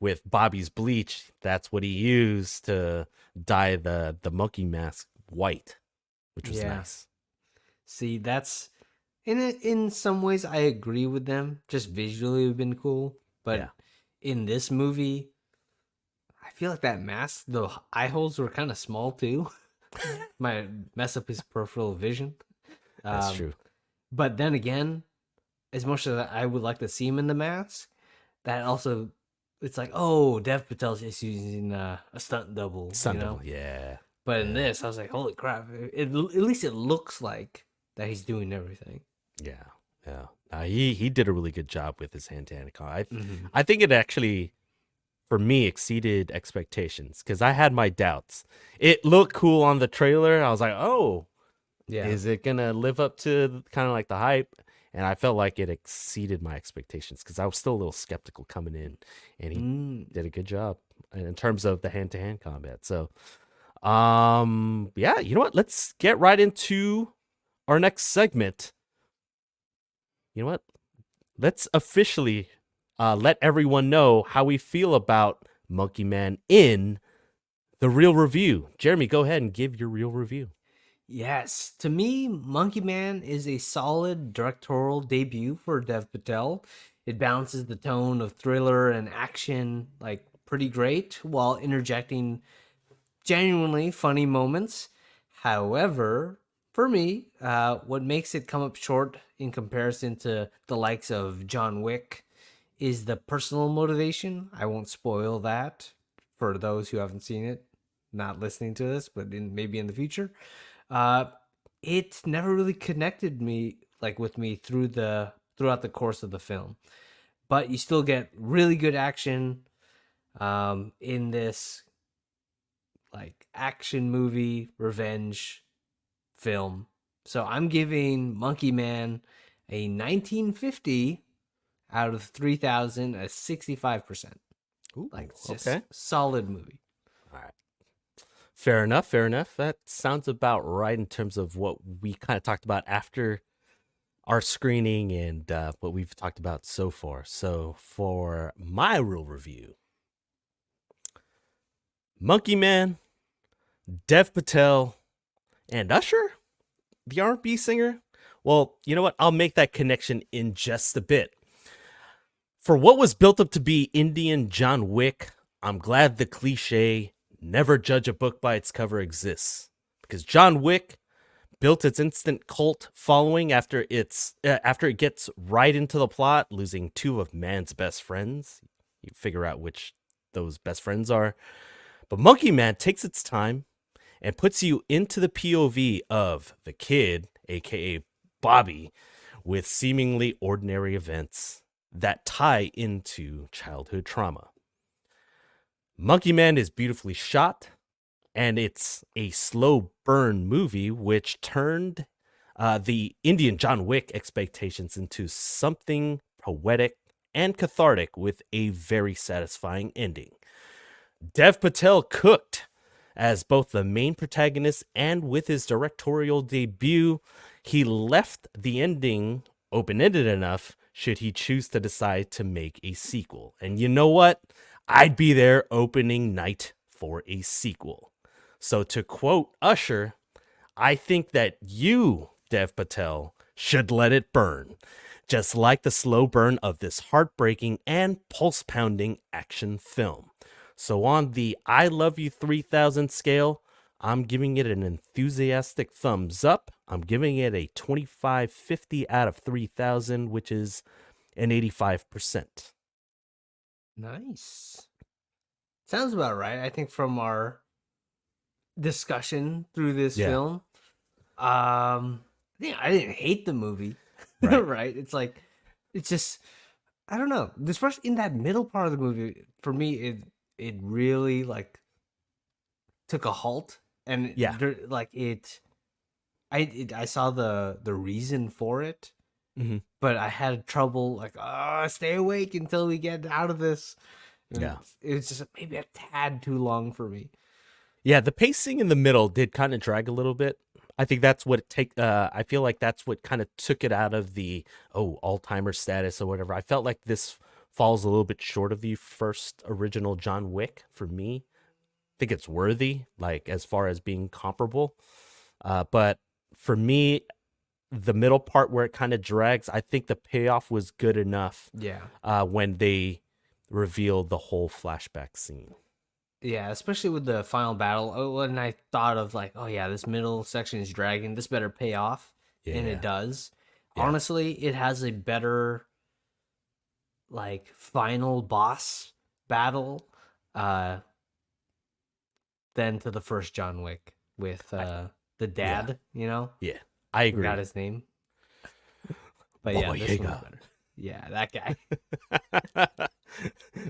with Bobby's bleach, that's what he used to dye the monkey mask white, which was Yeah. nice. See, that's in some ways I agree with them. Just visually it would have been cool. Yeah. But in this movie, I feel like that mask, the eye holes were kind of small too. Might mess up his peripheral vision. That's Um, true. but then again, as much as I would like to see him in the mask, that also it's like, oh, Dev Patel's just using a stunt double, you Sun know. Devil. Yeah. But in Yeah. this, I was like, holy crap! At least it looks like that he's doing everything. Yeah. Yeah. He did a really good job with his hand to hand combat. Hmm. I think it actually for me exceeded expectations because I had my doubts. It looked cool on the trailer. I was like, oh, Yeah. is it gonna live up to kind of like the hype? And I felt like it exceeded my expectations because I was still a little skeptical coming in, and he Mm. did a good job in terms of the hand to hand combat. So, yeah, you know what? Let's get right into our next segment. You know what? Let's officially let everyone know how we feel about Monkey Man in the real review. Jeremy, go ahead and give your real review. Yes, to me, Monkey Man is a solid directorial debut for Dev Patel. It balances the tone of thriller and action like pretty great while interjecting genuinely funny moments. However, for me, what makes it come up short in comparison to the likes of John Wick is the personal motivation. I won't spoil that for those who haven't seen it, not listening to this, but maybe in the future. Uh, it never really connected me like with me throughout the course of the film. But you still get really good action in this like action movie revenge film. So I'm giving Monkey Man a 1950 out of 3,000, a 65%. Ooh, Like it's just okay. solid movie. All right. Fair enough. Fair enough. That sounds about right in terms of what we kind of talked about after our screening and what we've talked about so far. So for my real review, Monkey Man, Dev Patel, and Usher, the R&B singer. Well, you know what? I'll make that connection in just a bit. For what was built up to be Indian John Wick, I'm glad the cliche never judge a book by its cover exists. Because John Wick built its instant cult following after it gets right into the plot, losing two of man's best friends. You figure out which those best friends are. But Monkey Man takes its time and puts you into the POV of the kid, aka Bobby, with seemingly ordinary events that tie into childhood trauma. Monkey Man is beautifully shot, and it's a slow burn movie which turned the Indian John Wick expectations into something poetic and cathartic with a very satisfying ending. Dev Patel cooked as both the main protagonist, and with his directorial debut, he left the ending open ended enough should he choose to decide to make a sequel. And you know what? I'd be there opening night for a sequel. So, to quote Usher, I think that you, Dev Patel, should let it burn, just like the slow burn of this heartbreaking and pulse pounding action film. So, on the I Love You 3000 scale, I'm giving it an enthusiastic thumbs up. I'm giving it a 2550 out of 3000, which is an 85%. Nice. Sounds about right. I think from our discussion through this Yeah, film, I didn't hate the movie. right. Right? It's like it's just I don't know. Especially in that middle part of the movie, for me it really like took a halt and Yeah. like I saw the reason for it, Hmm. but I had trouble like stay awake until we get out of this. And Yeah. it was just maybe a tad too long for me. Yeah, the pacing in the middle did kind of drag a little bit. I think that's what I feel like that's what kind of took it out of the all-timer status or whatever. I felt like this falls a little bit short of the first original John Wick for me. I think it's worthy, like as far as being comparable. But for me, the middle part where it kind of drags, I think the payoff was good enough Yeah. when they revealed the whole flashback scene. Yeah, especially with the final battle. When I thought of like, oh yeah, this middle section is dragging. This better pay off, and it Yeah, does. yeah. Honestly, it has a better like final boss battle uh than to the first John Wick with I, the yeah, dad. You know, yeah. I forgot agree. his name, but yeah, Baba this one's Yaga. better. Yeah, that guy.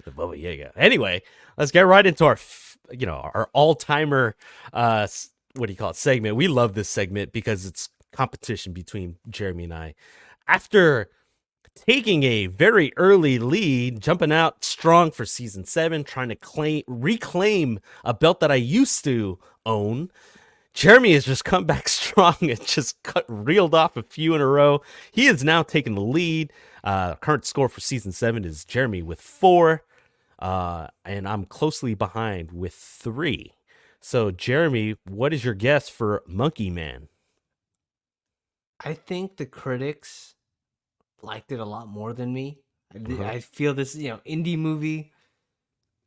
The Baba Yaga. Anyway, let's get right into our all-timer what do you call it segment. We love this segment because it's competition between Jeremy and I. After taking a very early lead, jumping out strong for season 7, trying to reclaim a belt that I used to own, Jeremy has just come back strong and just reeled off a few in a row. He is now taking the lead. Current score for season 7 is Jeremy with 4, and I'm closely behind with 3. So, Jeremy, what is your guess for Monkey Man? I think the critics liked it a lot more than me. Uh-huh. I feel this, indie movie.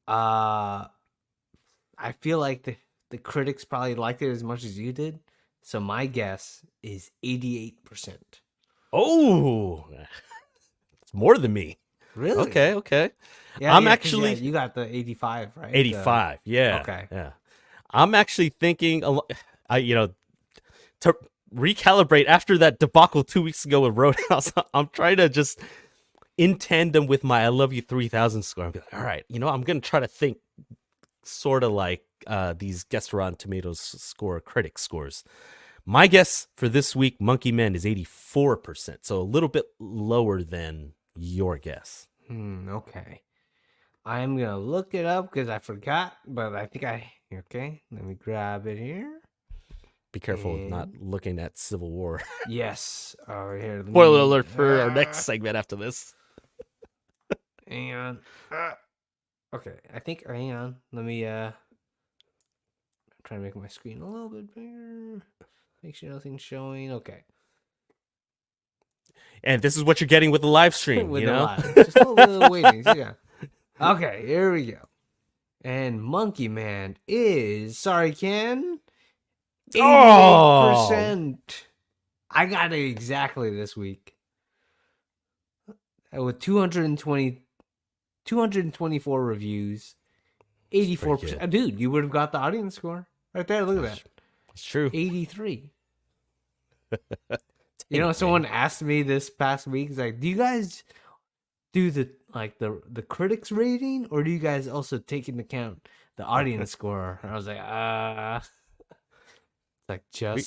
Uh, I feel like the critics probably liked it as much as you did. So my guess is 88%. Oh, it's more than me. Really? Okay, okay. Yeah, I'm yeah, because yeah, actually you got the 85, right? 85. Yeah, Okay. yeah. I'm actually thinking, I to recalibrate after that debacle 2 weeks ago with Roadhouse. I'm trying to just in tandem with my I Love You 3000 score. I'm like, all right, I'm gonna try to think sort of like these guest Rotten Tomatoes score critic scores. My guess for this week, Monkey Man is 84%, so a little bit lower than your guess. Okay. I'm gonna look it up because I forgot, but I think I okay. Let me grab it here. Be careful of not And looking at Civil War. yes, here. Let Spoiler me alert for our next segment after this. hang on. Okay, I think hang on. Let me try to make my screen a little bit bigger. Make sure nothing's showing. Okay. And this is what you're getting with the live stream, With the live. Just a little bit of waiting. So yeah. Okay, here we go. And Monkey Man is sorry, Ken. Oh, 88%. I got it exactly this week. With 224 reviews, it's pretty 84%. good. Dude, you would have got the audience score right there. Look at that. It's true. 83. Dang it, Someone man. asked me this past week, it's like, do you guys do the critics rating, or do you guys also take into account the audience score? And I was like, like we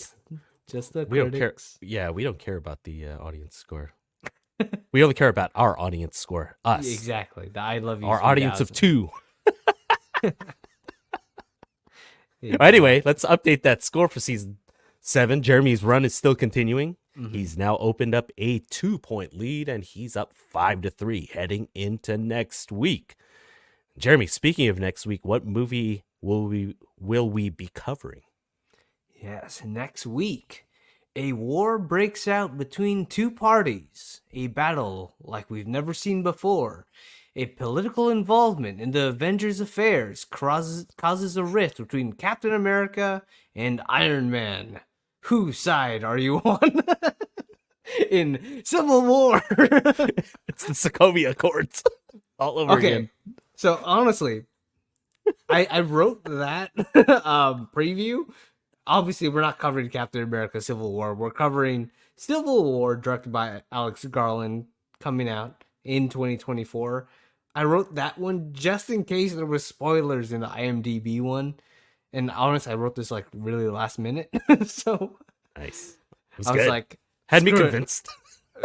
just the we don't care. critics. Yeah, we don't care about the audience score. We only care about our audience score. Us, Exactly. The I love you our audience of 3000. 2. Exactly. Anyway, let's update that score for season 7. Jeremy's run is still continuing. He's now opened up a 2-point lead, and he's up 5-3 heading into next week. Jeremy, speaking of next week, what movie will we be covering? Yes, next week, a war breaks out between two parties, a battle like we've never seen before. A political involvement in the Avengers' affairs causes a rift between Captain America and Iron Man. Whose side are you on? In Civil War. It's the Sokovia Accords all over Okay, again. so honestly, I wrote that preview. Obviously, we're not covering Captain America Civil War. We're covering Civil War, directed by Alex Garland, coming out in 2024. I wrote that one just in case there was spoilers in the IMDb one. And honestly, I wrote this like really last minute. So Nice. It was I was good. like, Had me screw it. convinced.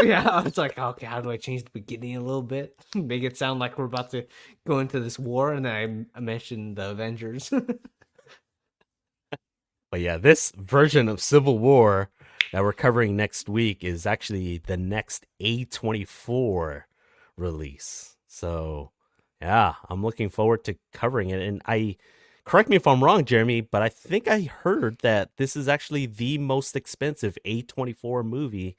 Yeah, I was like, okay, how do I change the beginning a little bit? Make it sound like we're about to go into this war. And then I mentioned the Avengers. But yeah, this version of Civil War that we're covering next week is actually the next A24 release. So, yeah, I'm looking forward to covering it. And correct me if I'm wrong, Jeremy, but I think I heard that this is actually the most expensive A24 movie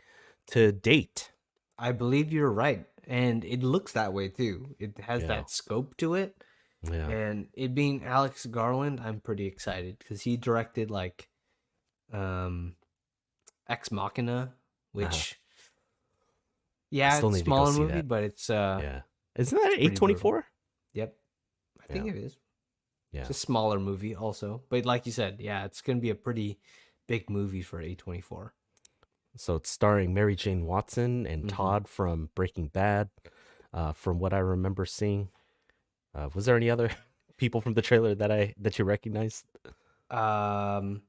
to date. I believe you're right. And it looks that way too. It has Yeah. that scope to it. Yeah. And it being Alex Garland, I'm pretty excited because he directed like Ex Machina, which I yeah, still it's a need to go smaller see movie, that. but it's Yeah. Isn't that pretty brutal. A24? Yep. I think Yeah. it is. Yeah. It's a smaller movie also. But like you said, yeah, it's gonna be a pretty big movie for A24. So it's starring Mary Jane Watson and Todd from Breaking Bad, from what I remember seeing. Was there any other people from the trailer that you recognized? The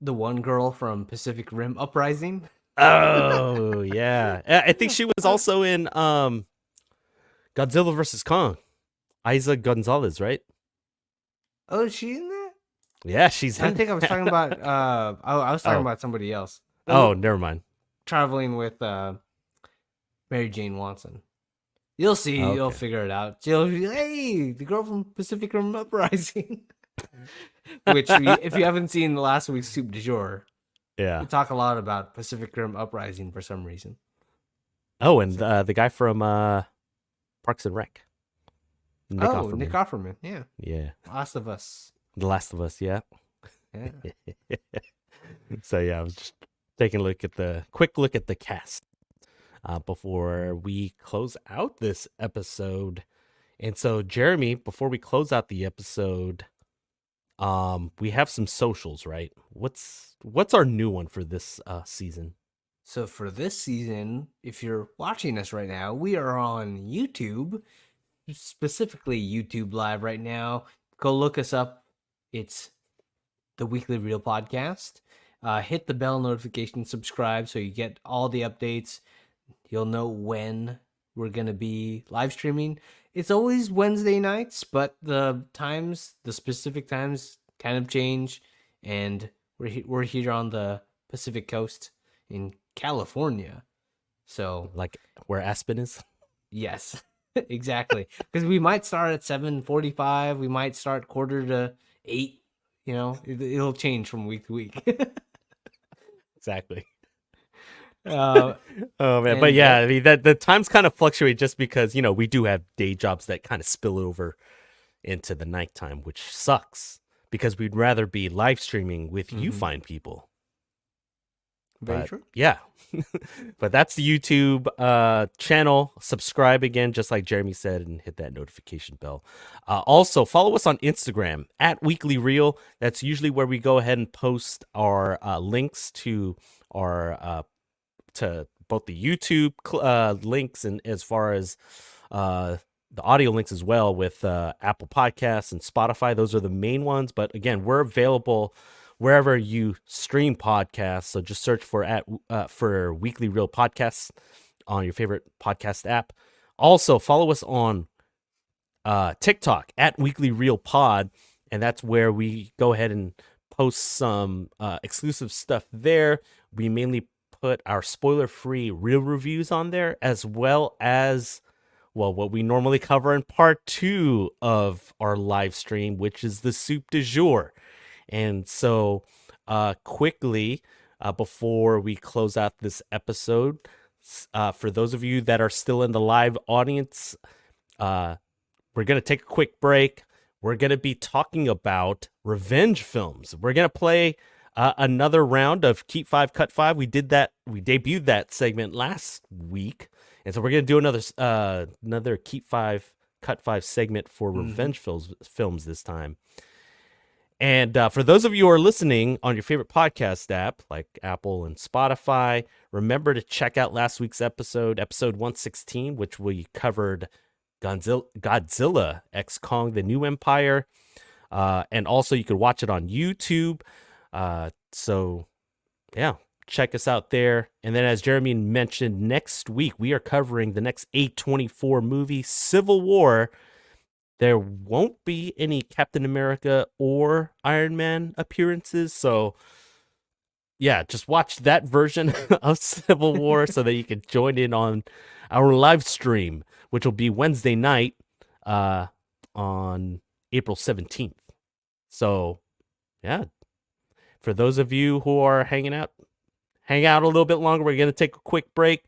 one girl from Pacific Rim Uprising. Oh yeah, I think she was also in Godzilla versus Kong. Isa Gonzalez, right? Oh, is she in that? Yeah, she's I in. think I was talking about I was talking Oh, about somebody else. oh, never mind. Traveling with Mary Jane Watson. You'll see, you'll Okay, figure it out. She'll be, hey, the girl from Pacific Rim Uprising. Which if you haven't seen the last week's Soup du Jour, yeah. we talk a lot about Pacific Rim Uprising for some reason. Oh, and the guy from Parks and Rec, Nick Offerman. Nick Offerman, yeah. Yeah, Last of Us. The Last of Us. Yeah. Yeah. So yeah, I was just taking a quick look at the cast. before we close out this episode. And so, Jeremy, before we close out the episode, we have some socials, right? What's our new one for this season? So for this season, if you're watching us right now, we are on YouTube, specifically YouTube Live right now. Go look us up. It's the Weekly Reel Podcast. Hit the bell notification, subscribe so you get all the updates. You'll know when we're going to be live streaming. It's always Wednesday nights, but the specific times kind of change. And we're here on the Pacific Coast in California. So, Like where Aspen is? yes, exactly. Because we might start at 7:45. We might start 7:45. It'll change from week to week. Exactly. uh, Oh man, but and yeah, I mean that the times kind of fluctuate just because we do have day jobs that kind of spill over into the nighttime, which sucks because we'd rather be live streaming with you fine people. Very But true. yeah, but that's the YouTube channel. Subscribe again, just like Jeremy said, and hit that notification bell. Also, follow us on Instagram at Weekly Reel. That's usually where we go ahead and post our links to our to both the YouTube links and as far as the audio links as well with Apple Podcasts and Spotify. Those are the main ones. But again, we're available wherever you stream podcasts. So just search for Weekly Reel Podcasts on your favorite podcast app. Also, follow us on TikTok at Weekly Reel Pod, and that's where we go ahead and post some exclusive stuff there. We mainly put our spoiler-free real reviews on there, as well as what we normally cover in part 2 of our live stream, which is the soup du jour. And so, quickly, before we close out this episode, for those of you that are still in the live audience, we're going to take a quick break. We're going to be talking about revenge films. We're going to play another round of Keep 5, Cut 5. We debuted that segment last week. And so we're going to do another Keep 5, Cut 5 segment for revenge films this time. And for those of you who are listening on your favorite podcast app, like Apple and Spotify, remember to check out last week's episode 116, which we covered Godzilla X Kong: The New Empire. And also you could watch it on YouTube. So yeah, check us out there. And then as Jeremy mentioned, next week we are covering the next A24 movie, Civil War. There won't be any Captain America or Iron Man appearances. So yeah, just watch that version of Civil War so that you can join in on our live stream, which will be Wednesday night on April 17th. So yeah, for those of you who are hang out a little bit longer. We're going to take a quick break.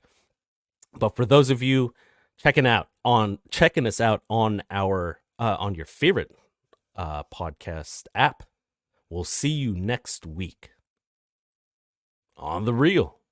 But for those of you checking us out on our on your favorite podcast app, we'll see you next week on The Reel.